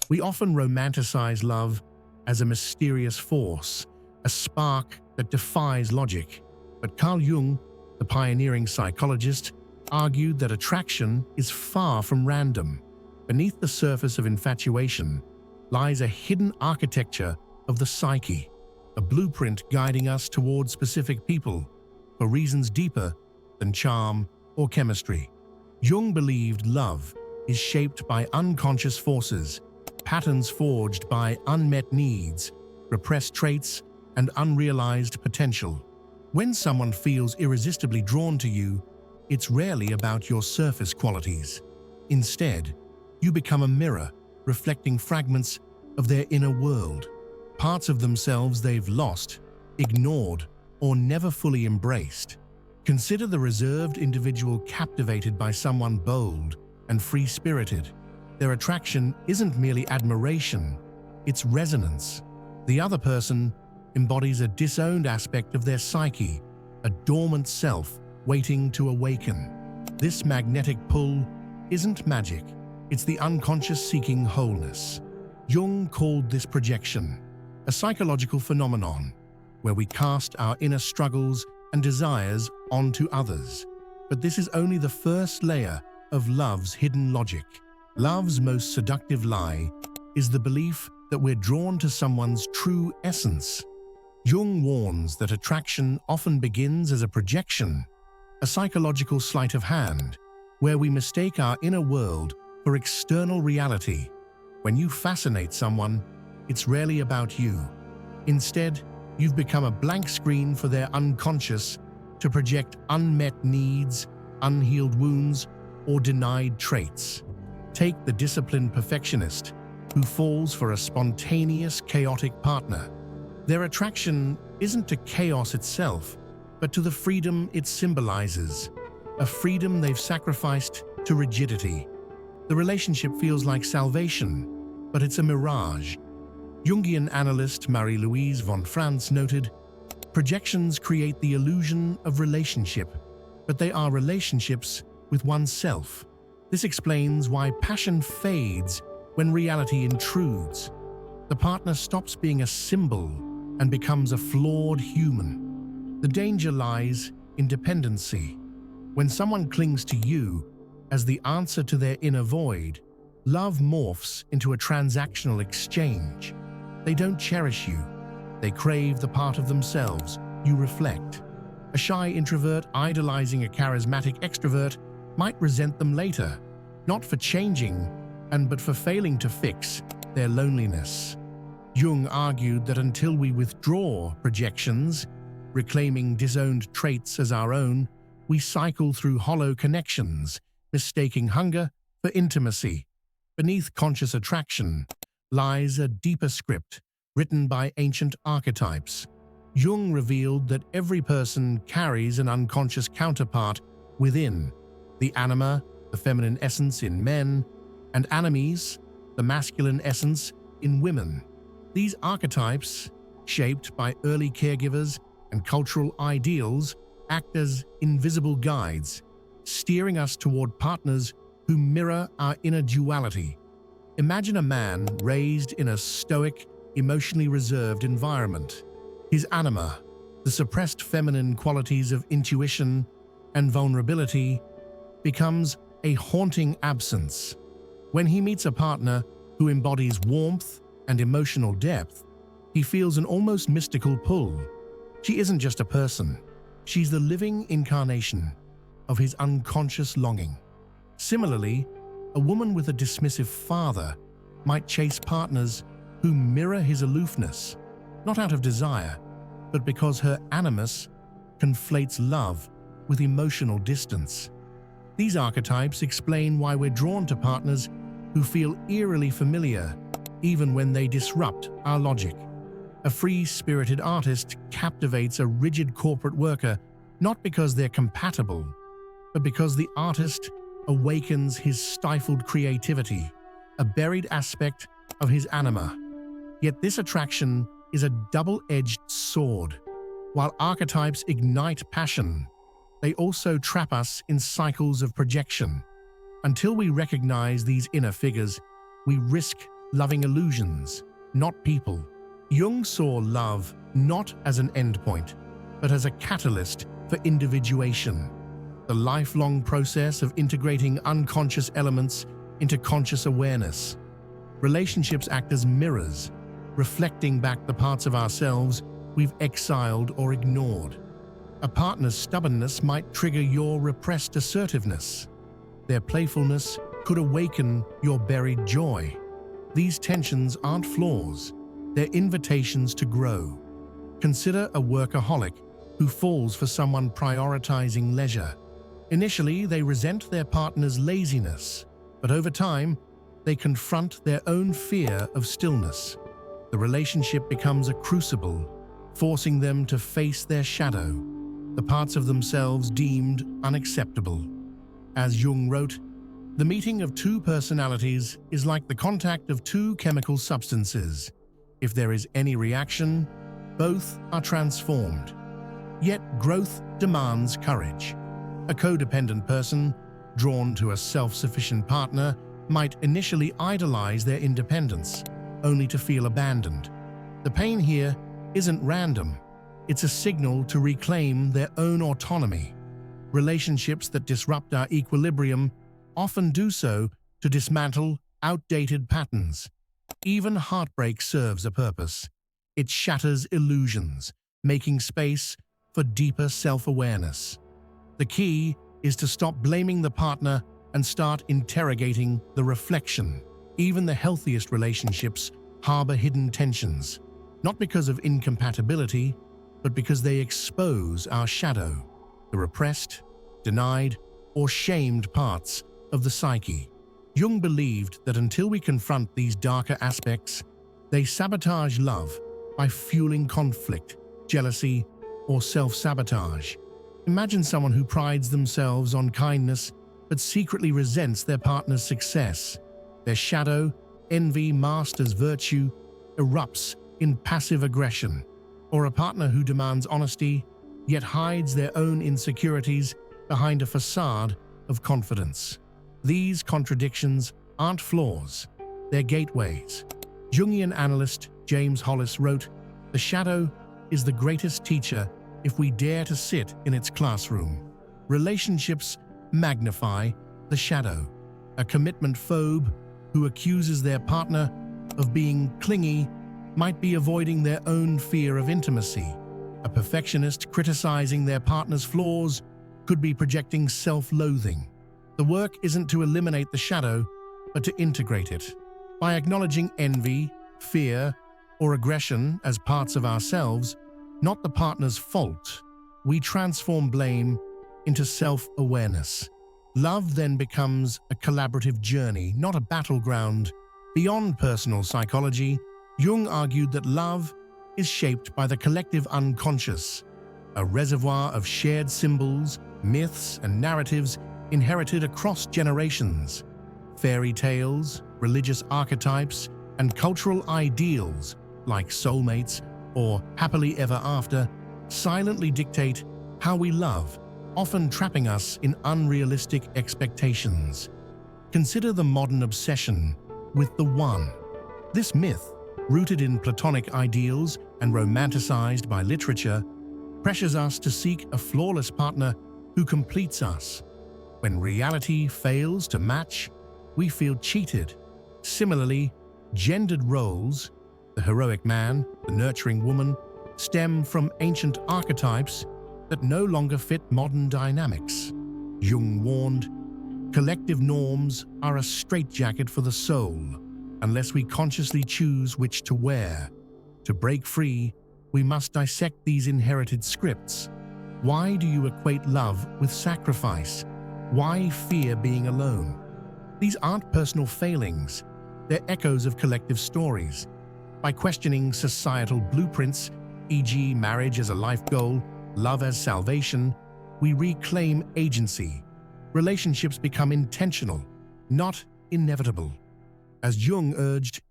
We often romanticize love as a mysterious force, a spark that defies logic. But Carl Jung, the pioneering psychologist, argued that attraction is far from random. Beneath the surface of infatuation lies a hidden architecture of the psyche, a blueprint guiding us toward specific people for reasons deeper than charm or chemistry. Jung believed love is shaped by unconscious forces, patterns forged by unmet needs, repressed traits, and unrealized potential. When someone feels irresistibly drawn to you, it's rarely about your surface qualities. Instead, you become a mirror reflecting fragments of their inner world, parts of themselves they've lost, ignored, or never fully embraced. Consider the reserved individual captivated by someone bold and free-spirited. Their attraction isn't merely admiration, it's resonance. The other person embodies a disowned aspect of their psyche, a dormant self waiting to awaken. This magnetic pull isn't magic, it's the unconscious seeking wholeness. Jung called this projection, a psychological phenomenon where we cast our inner struggles and desires onto others. But this is only the first layer of love's hidden logic. Love's most seductive lie is the belief that we're drawn to someone's true essence. Jung warns that attraction often begins as a projection, a psychological sleight of hand, where we mistake our inner world for external reality. When you fascinate someone, it's rarely about you. Instead, you've become a blank screen for their unconscious to project unmet needs, unhealed wounds, or denied traits. Take the disciplined perfectionist who falls for a spontaneous, chaotic partner. Their attraction isn't to chaos itself, but to the freedom it symbolizes, a freedom they've sacrificed to rigidity. The relationship feels like salvation, but it's a mirage. Jungian analyst Marie-Louise von Franz noted, "Projections create the illusion of relationship, but they are relationships with oneself." This explains why passion fades when reality intrudes. The partner stops being a symbol and becomes a flawed human. The danger lies in dependency. When someone clings to you as the answer to their inner void, love morphs into a transactional exchange. They don't cherish you. They crave the part of themselves you reflect. A shy introvert idolizing a charismatic extrovert might resent them later, not for changing, but for failing to fix their loneliness. Jung argued that until we withdraw projections, reclaiming disowned traits as our own, we cycle through hollow connections, mistaking hunger for intimacy. Beneath conscious attraction lies a deeper script written by ancient archetypes. Jung revealed that every person carries an unconscious counterpart within: the anima, the feminine essence in men, and animus, the masculine essence in women. These archetypes, shaped by early caregivers and cultural ideals, act as invisible guides, steering us toward partners who mirror our inner duality. Imagine a man raised in a stoic, emotionally reserved environment. His anima, the suppressed feminine qualities of intuition and vulnerability, becomes a haunting absence. When he meets a partner who embodies warmth and emotional depth, he feels an almost mystical pull. She isn't just a person, she's the living incarnation of his unconscious longing. Similarly, a woman with a dismissive father might chase partners who mirror his aloofness, not out of desire, but because her animus conflates love with emotional distance. These archetypes explain why we're drawn to partners who feel eerily familiar, even when they disrupt our logic. A free-spirited artist captivates a rigid corporate worker not because they're compatible, but because the artist awakens his stifled creativity, a buried aspect of his anima. Yet this attraction is a double-edged sword. While archetypes ignite passion, they also trap us in cycles of projection. Until we recognize these inner figures, we risk loving illusions, not people. Jung saw love not as an endpoint, but as a catalyst for individuation, the lifelong process of integrating unconscious elements into conscious awareness. Relationships act as mirrors, reflecting back the parts of ourselves we've exiled or ignored. A partner's stubbornness might trigger your repressed assertiveness. Their playfulness could awaken your buried joy. These tensions aren't flaws, they're invitations to grow. Consider a workaholic who falls for someone prioritizing leisure. Initially, they resent their partner's laziness, but over time, they confront their own fear of stillness. The relationship becomes a crucible, forcing them to face their shadow, the parts of themselves deemed unacceptable. As Jung wrote, the meeting of two personalities is like the contact of two chemical substances. If there is any reaction, both are transformed. Yet growth demands courage. A codependent person, drawn to a self-sufficient partner, might initially idolize their independence, only to feel abandoned. The pain here isn't random. It's a signal to reclaim their own autonomy. Relationships that disrupt our equilibrium often do so to dismantle outdated patterns. Even heartbreak serves a purpose. It shatters illusions, making space for deeper self-awareness. The key is to stop blaming the partner and start interrogating the reflection. Even the healthiest relationships harbor hidden tensions, not because of incompatibility, but because they expose our shadow, the repressed, denied, or shamed parts of the psyche. Jung believed that until we confront these darker aspects, they sabotage love by fueling conflict, jealousy, or self-sabotage. Imagine someone who prides themselves on kindness but secretly resents their partner's success. Their shadow, envy masked as virtue, erupts in passive aggression. Or a partner who demands honesty, yet hides their own insecurities behind a facade of confidence. These contradictions aren't flaws, they're gateways. Jungian analyst James Hollis wrote, "The shadow is the greatest teacher if we dare to sit in its classroom." Relationships magnify the shadow. A commitment phobe who accuses their partner of being clingy might be avoiding their own fear of intimacy. A perfectionist criticizing their partner's flaws could be projecting self-loathing. The work isn't to eliminate the shadow, but to integrate it. By acknowledging envy, fear, or aggression as parts of ourselves, not the partner's fault, we transform blame into self-awareness. Love then becomes a collaborative journey, not a battleground. Beyond personal psychology, Jung argued that love is shaped by the collective unconscious, a reservoir of shared symbols, myths, and narratives inherited across generations. Fairy tales, religious archetypes, and cultural ideals like soulmates or happily ever after silently dictate how we love, often trapping us in unrealistic expectations. Consider the modern obsession with the one. This myth, rooted in Platonic ideals and romanticized by literature, pressures us to seek a flawless partner who completes us. When reality fails to match, we feel cheated. Similarly, gendered roles, the heroic man, the nurturing woman, stem from ancient archetypes that no longer fit modern dynamics. Jung warned, collective norms are a straitjacket for the soul, unless we consciously choose which to wear. To break free, we must dissect these inherited scripts. Why do you equate love with sacrifice? Why fear being alone? These aren't personal failings, they're echoes of collective stories. By questioning societal blueprints, e.g. marriage as a life goal, love as salvation, we reclaim agency. Relationships become intentional, not inevitable. As Jung urged,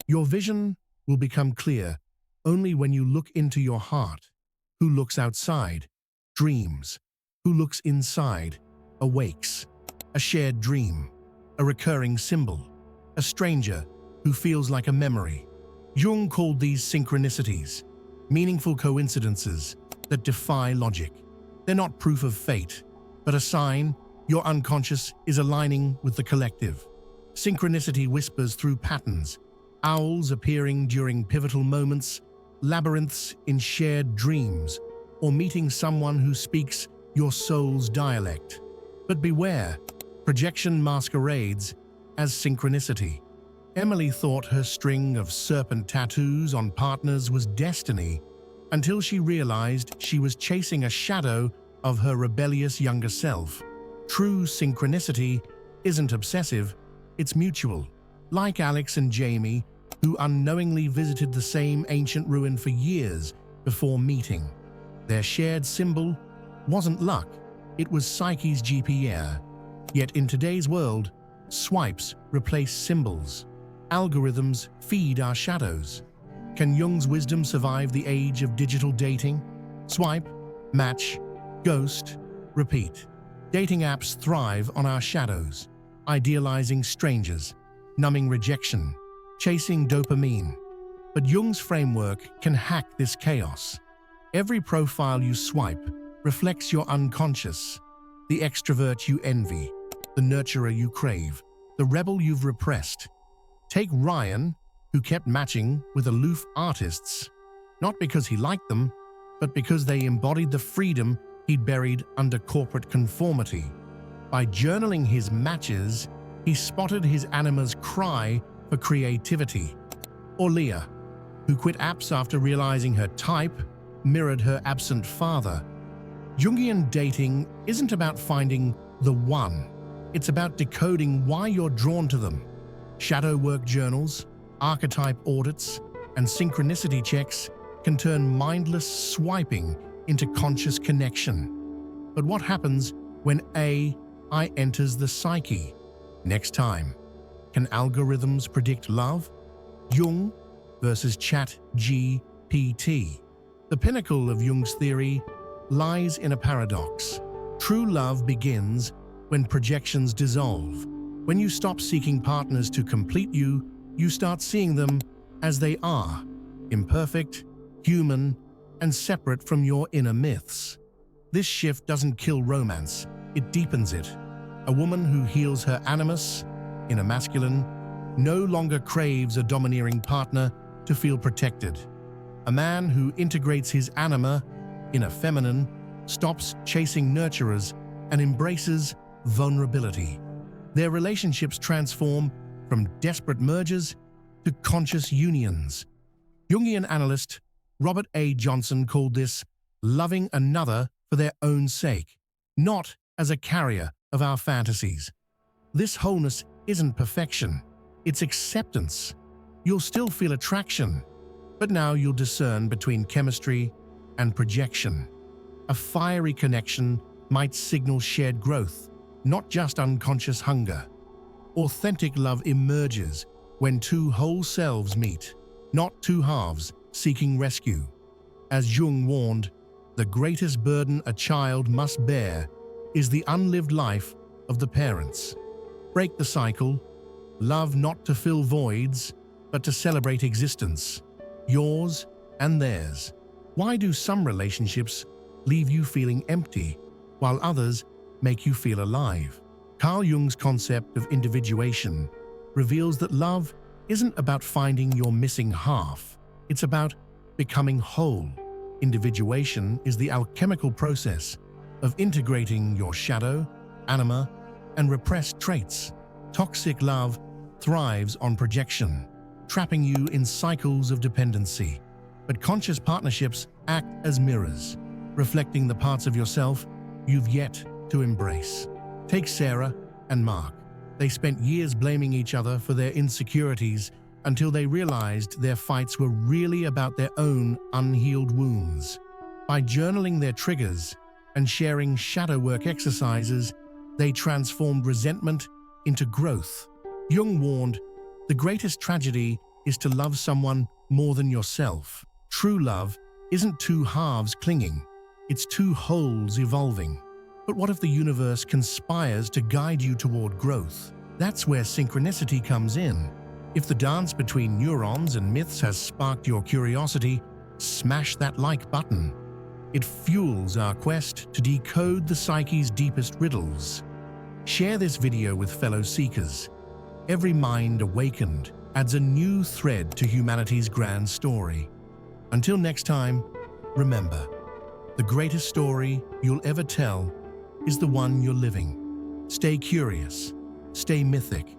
your vision will become clear only when you look into your heart. Who looks outside dreams. Who looks inside awakes. A shared dream, a recurring symbol, a stranger who feels like a memory. Jung called these synchronicities, meaningful coincidences that defy logic. They're not proof of fate, but a sign your unconscious is aligning with the collective. Synchronicity whispers through patterns, owls appearing during pivotal moments, labyrinths in shared dreams, or meeting someone who speaks your soul's dialect. But beware, projection masquerades as synchronicity. Emily thought her string of serpent tattoos on partners was destiny until she realized she was chasing a shadow of her rebellious younger self. True synchronicity isn't obsessive, it's mutual. Like Alex and Jamie, who unknowingly visited the same ancient ruin for years before meeting. Their shared symbol wasn't luck, it was Psyche's GPS. Yet in today's world, swipes replace symbols. Algorithms feed our shadows. Can Jung's wisdom survive the age of digital dating? Swipe, match, ghost, repeat. Dating apps thrive on our shadows, idealizing strangers, numbing rejection, chasing dopamine. But Jung's framework can hack this chaos. Every profile you swipe reflects your unconscious, the extrovert you envy, the nurturer you crave, the rebel you've repressed. Take Ryan, who kept matching with aloof artists, not because he liked them, but because they embodied the freedom he'd buried under corporate conformity. By journaling his matches, he spotted his anima's cry for creativity. Or Leah, who quit apps after realizing her type mirrored her absent father. Jungian dating isn't about finding the one. It's about decoding why you're drawn to them. Shadow work journals, archetype audits, and synchronicity checks can turn mindless swiping into conscious connection. But what happens when AI enters the psyche? Next time, can algorithms predict love? Jung versus ChatGPT. The pinnacle of Jung's theory lies in a paradox. True love begins when projections dissolve. When you stop seeking partners to complete you, you start seeing them as they are, imperfect, human, and separate from your inner myths. This shift doesn't kill romance, it deepens it. A woman who heals her animus, inner masculine, no longer craves a domineering partner to feel protected. A man who integrates his anima, inner feminine, stops chasing nurturers and embraces vulnerability. Their relationships transform from desperate mergers to conscious unions. Jungian analyst Robert A. Johnson called this loving another for their own sake, not as a carrier of our fantasies. This wholeness isn't perfection, it's acceptance. You'll still feel attraction, but now you'll discern between chemistry and projection. A fiery connection might signal shared growth, not just unconscious hunger. Authentic love emerges when two whole selves meet, not two halves seeking rescue. As Jung warned, the greatest burden a child must bear is the unlived life of the parents. Break the cycle. Love not to fill voids, but to celebrate existence, yours and theirs. Why do some relationships leave you feeling empty, while others make you feel alive? Carl Jung's concept of individuation reveals that love isn't about finding your missing half, it's about becoming whole. Individuation is the alchemical process of integrating your shadow, anima, and repressed traits. Toxic love thrives on projection, trapping you in cycles of dependency. But conscious partnerships act as mirrors, reflecting the parts of yourself you've yet to embrace. Take Sarah and Mark. They spent years blaming each other for their insecurities until they realized their fights were really about their own unhealed wounds. By journaling their triggers and sharing shadow work exercises, they transformed resentment into growth. Jung warned, the greatest tragedy is to love someone more than yourself. True love isn't two halves clinging, it's two wholes evolving. But what if the universe conspires to guide you toward growth? That's where synchronicity comes in. If the dance between neurons and myths has sparked your curiosity, smash that like button. It fuels our quest to decode the psyche's deepest riddles. Share this video with fellow seekers. Every mind awakened adds a new thread to humanity's grand story. Until next time, remember, the greatest story you'll ever tell is the one you're living. Stay curious, stay mythic,